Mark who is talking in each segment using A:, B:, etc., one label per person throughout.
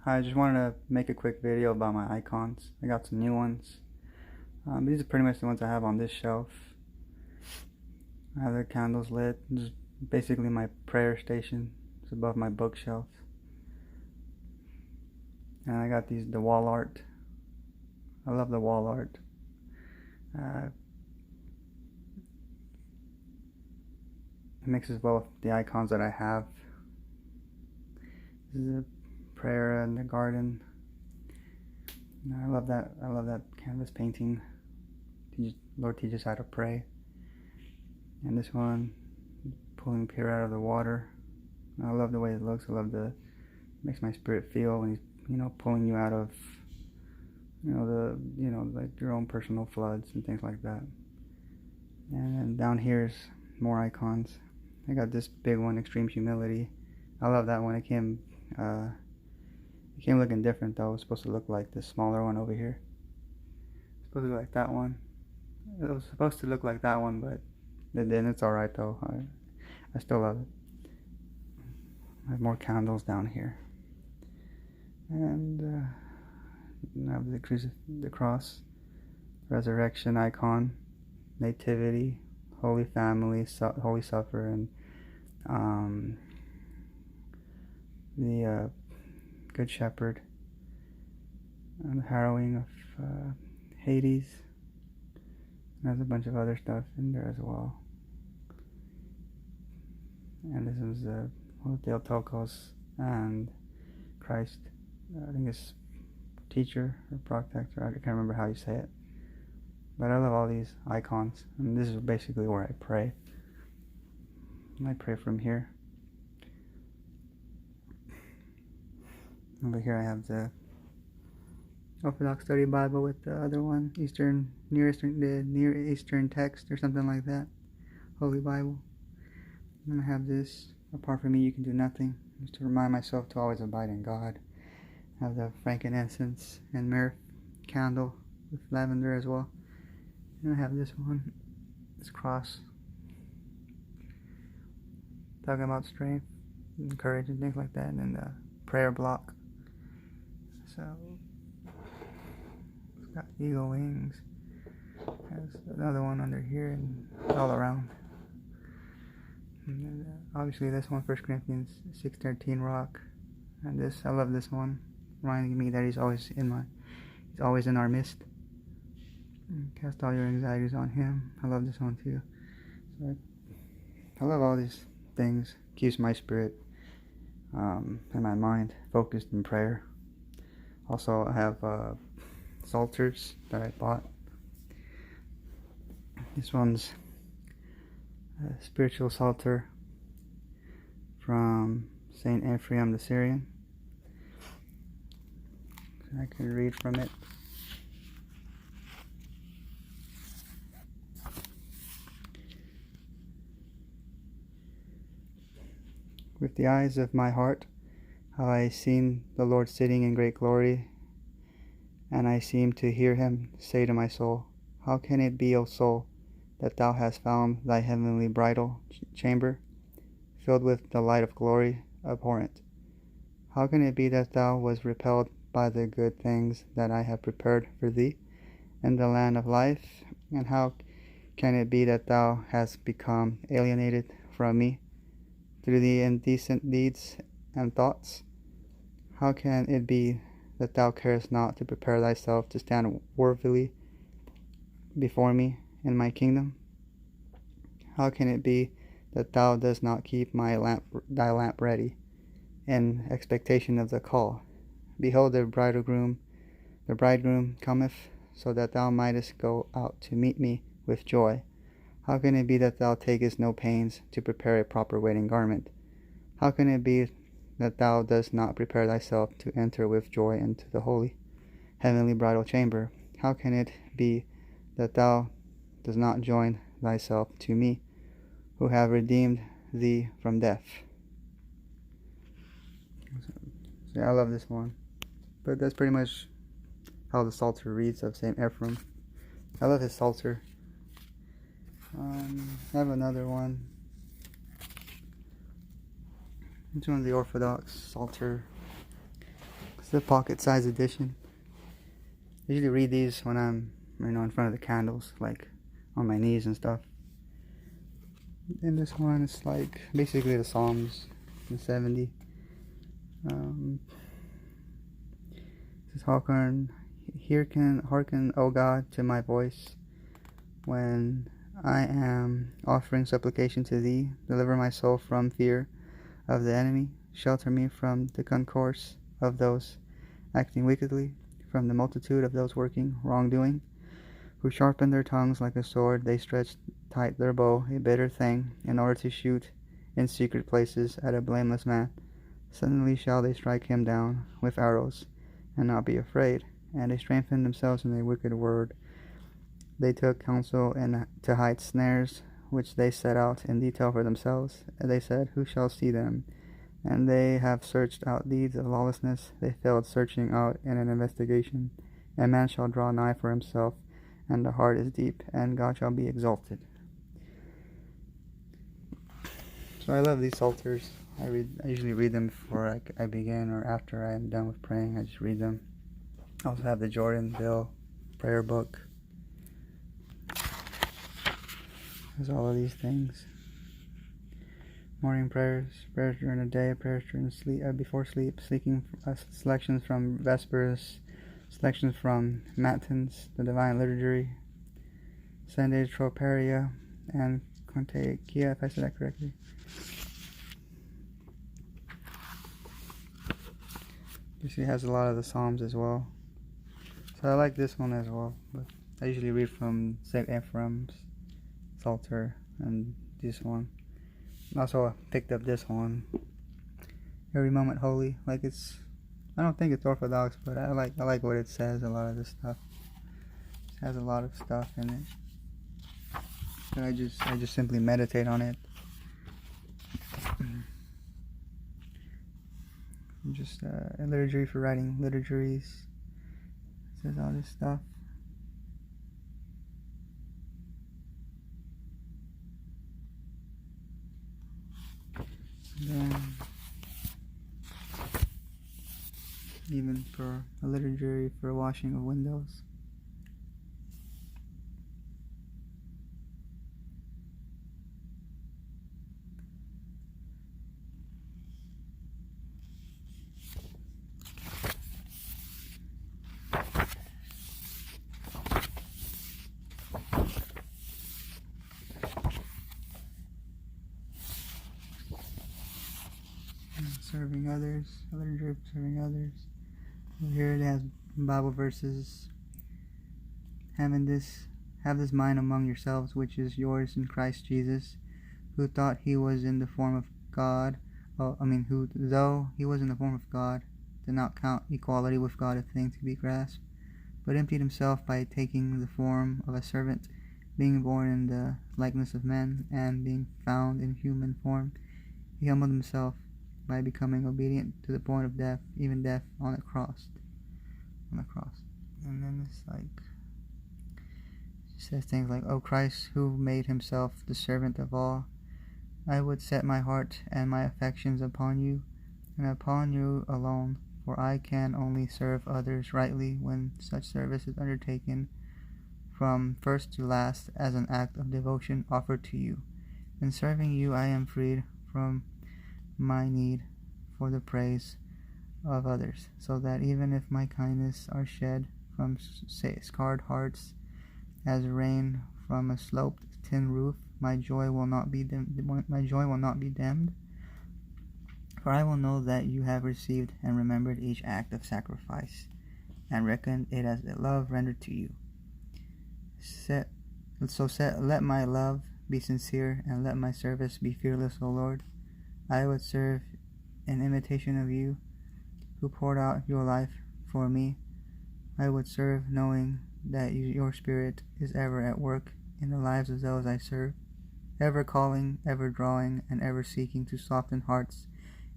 A: I just wanted to make a quick video about my icons. I got some new ones. These are pretty much the ones I have on this shelf. I have the candles lit. This is basically my prayer station. It's above my bookshelf. And I got the wall art. I love the wall art. It mixes well with the icons that I have. This is a prayer in the garden. I love that. I love that canvas painting. Lord teaches how to pray. And this one, pulling Pierre out of the water. I love the way it looks. I love makes my spirit feel when he's pulling you out of like your own personal floods and things like that. And then down here's more icons. I got this big one, Extreme Humility. I love that one. It came looking different though. It was supposed to look like this smaller one over here. It's supposed to look like that one. It was supposed to look like that one, but it didn't. It's alright though. I still love it. I have more candles down here. And I have the cross, resurrection icon, nativity, Holy Family, Holy Supper, and the Good Shepherd, and the harrowing of Hades. And there's a bunch of other stuff in there as well. And this is Theotokos and Christ. I think it's teacher or protector. I can't remember how you say it. But I love all these icons. And this is basically where I pray. I pray from here. Over here I have the Orthodox Study Bible with the other one, Near Eastern text or something like that. Holy Bible. And I have this, apart from me you can do nothing. Just to remind myself to always abide in God. I have the frankincense and myrrh candle with lavender as well. And I have this one, this cross, talking about strength and courage and things like that, and then the prayer block. So it's got eagle wings. Has another one under here and all around. And then, obviously this one, 1 Corinthians 6:13 rock. And this, I love this one, reminding me that he's always in our midst. Cast all your anxieties on him. I love this one too. So I love all these things. Keeps my spirit and my mind focused in prayer. Also, I have Psalters that I bought. This one's a spiritual Psalter from Saint Ephraim the Syrian. So I can read from it. With the eyes of my heart have I seen the Lord sitting in great glory, and I seem to hear him say to my soul, how can it be, O soul, that thou hast found thy heavenly bridal chamber, filled with the light of glory abhorrent? How can it be that thou was repelled by the good things that I have prepared for thee in the land of life? And how can it be that thou hast become alienated from me through the indecent deeds and thoughts? How can it be that thou carest not to prepare thyself to stand worthily before me in my kingdom? How can it be that thou dost not keep thy lamp ready, in expectation of the call? Behold, the bridegroom cometh, so that thou mightest go out to meet me with joy. How can it be that thou takest no pains to prepare a proper wedding garment? How can it be that thou dost not prepare thyself to enter with joy into the holy, heavenly bridal chamber? How can it be that thou dost not join thyself to me, who have redeemed thee from death? So yeah, I love this one. But that's pretty much how the Psalter reads of St. Ephraim. I love his Psalter. I have another one. It's one of the Orthodox Psalter It's a pocket-sized edition. I usually read these when I'm, in front of the candles, like on my knees and stuff. And this one is like basically the Psalms, the 70. This is hearken, O God, to my voice when I am offering supplication to thee. Deliver my soul from fear of the enemy. Shelter me from the concourse of those acting wickedly, from the multitude of those working wrongdoing, who sharpen their tongues like a sword. They stretch tight their bow, a bitter thing, in order to shoot in secret places at a blameless man. Suddenly shall they strike him down with arrows, and not be afraid. And they strengthen themselves in a wicked word. They took counsel to hide snares, which they set out in detail for themselves. And they said, who shall see them? And they have searched out deeds of lawlessness. They failed searching out in an investigation. A man shall draw nigh for himself, and the heart is deep, and God shall be exalted. So I love these Psalters. I usually read them before I begin or after I am done with praying. I just read them. I also have the Jordan Bill prayer book. There's all of these things. Morning prayers, prayers during the day, prayers during sleep, before sleep, selections from Vespers, selections from Matins, the Divine Liturgy, Sunday Troparia, and Contekia, if I said that correctly. You see, it has a lot of the Psalms as well. So I like this one as well, but I usually read from St. Ephraim's Psalter and this one. Also, I picked up this one, Every Moment Holy. I don't think it's Orthodox, but I like what it says. A lot of this stuff. It has a lot of stuff in it. So I just simply meditate on it. Just a liturgy for writing liturgies. It says all this stuff. And then even for a liturgy for washing of windows. Serving others, a liturgy for serving others. Here it has Bible verses. Have this mind among yourselves, which is yours in Christ Jesus, who thought he was in the form of God. Who, though he was in the form of God, did not count equality with God a thing to be grasped, but emptied himself by taking the form of a servant, being born in the likeness of men, and being found in human form, he humbled himself by becoming obedient to the point of death, even death on the cross. And then it's it says things like, O Christ, who made himself the servant of all, I would set my heart and my affections upon you, and upon you alone, for I can only serve others rightly when such service is undertaken from first to last as an act of devotion offered to you. In serving you I am freed from my need for the praise of others, so that even if my kindness are shed from scarred hearts as rain from a sloped tin roof, my joy will not be dimmed, for I will know that you have received and remembered each act of sacrifice, and reckoned it as a love rendered to you. Let my love be sincere, and let my service be fearless, O Lord. I would serve in imitation of you, who poured out your life for me. I would serve knowing that your Spirit is ever at work in the lives of those I serve, ever calling, ever drawing, and ever seeking to soften hearts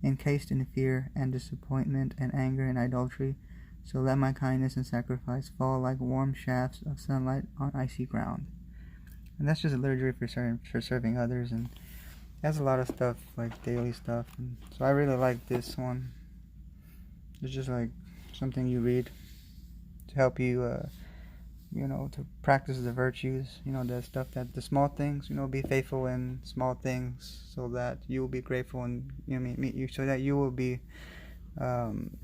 A: encased in fear and disappointment and anger and idolatry. So let my kindness and sacrifice fall like warm shafts of sunlight on icy ground. And that's just a liturgy for serving others, and it has a lot of stuff, like daily stuff. And so I really like this one. It's just something you read to help you, to practice the virtues, the stuff that the small things, be faithful in small things, so that you will be grateful, and so that you will be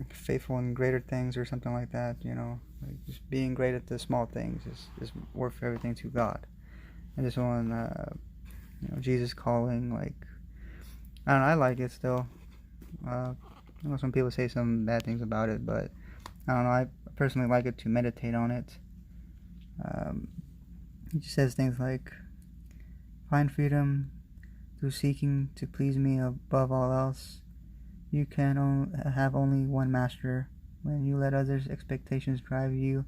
A: faithful in greater things, or something like that. Like just being great at the small things is worth everything to God. And this one, Jesus calling, like, I don't know, I like it still. I know some people say some bad things about it, but I don't know, I personally like it to meditate on it. He just says things like, find freedom through seeking to please me above all else. You can have only one master. When you let others' expectations drive you,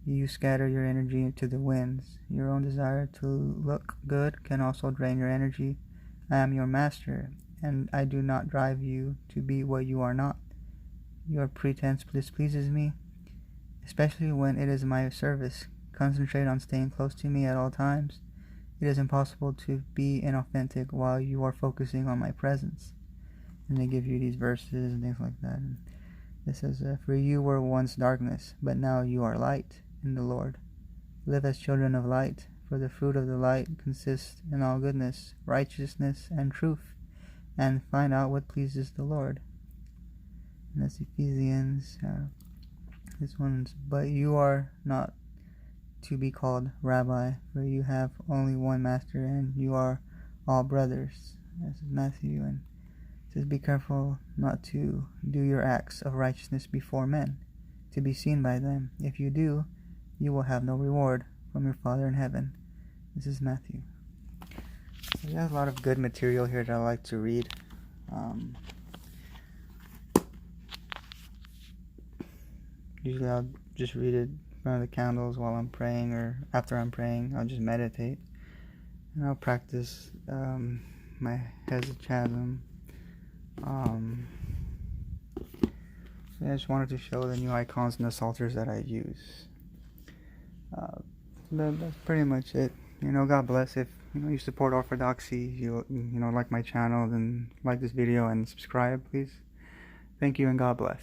A: you scatter your energy to the winds. Your own desire to look good can also drain your energy. I am your master, and I do not drive you to be what you are not. Your pretense displeases me, especially when it is my service. Concentrate on staying close to me at all times. It is impossible to be inauthentic while you are focusing on my presence. And they give you these verses and things like that. And it says, for you were once darkness, but now you are light in the Lord. Live as children of light, for the fruit of the light consists in all goodness, righteousness, and truth, and find out what pleases the Lord. And that's Ephesians. This one's, but you are not to be called rabbi, for you have only one master, and you are all brothers. This is Matthew, and it says, be careful not to do your acts of righteousness before men, to be seen by them. If you do, you will have no reward from your Father in heaven. This is Matthew. So there's a lot of good material here that I like to read. Usually I'll just read it in front of the candles while I'm praying, or after I'm praying. I'll just meditate, and I'll practice my hesychasm. So I just wanted to show the new icons and the Psalters that I use. That's pretty much it. God bless. If you support Orthodoxy, you like my channel, then like this video and subscribe, please. Thank you, and God bless.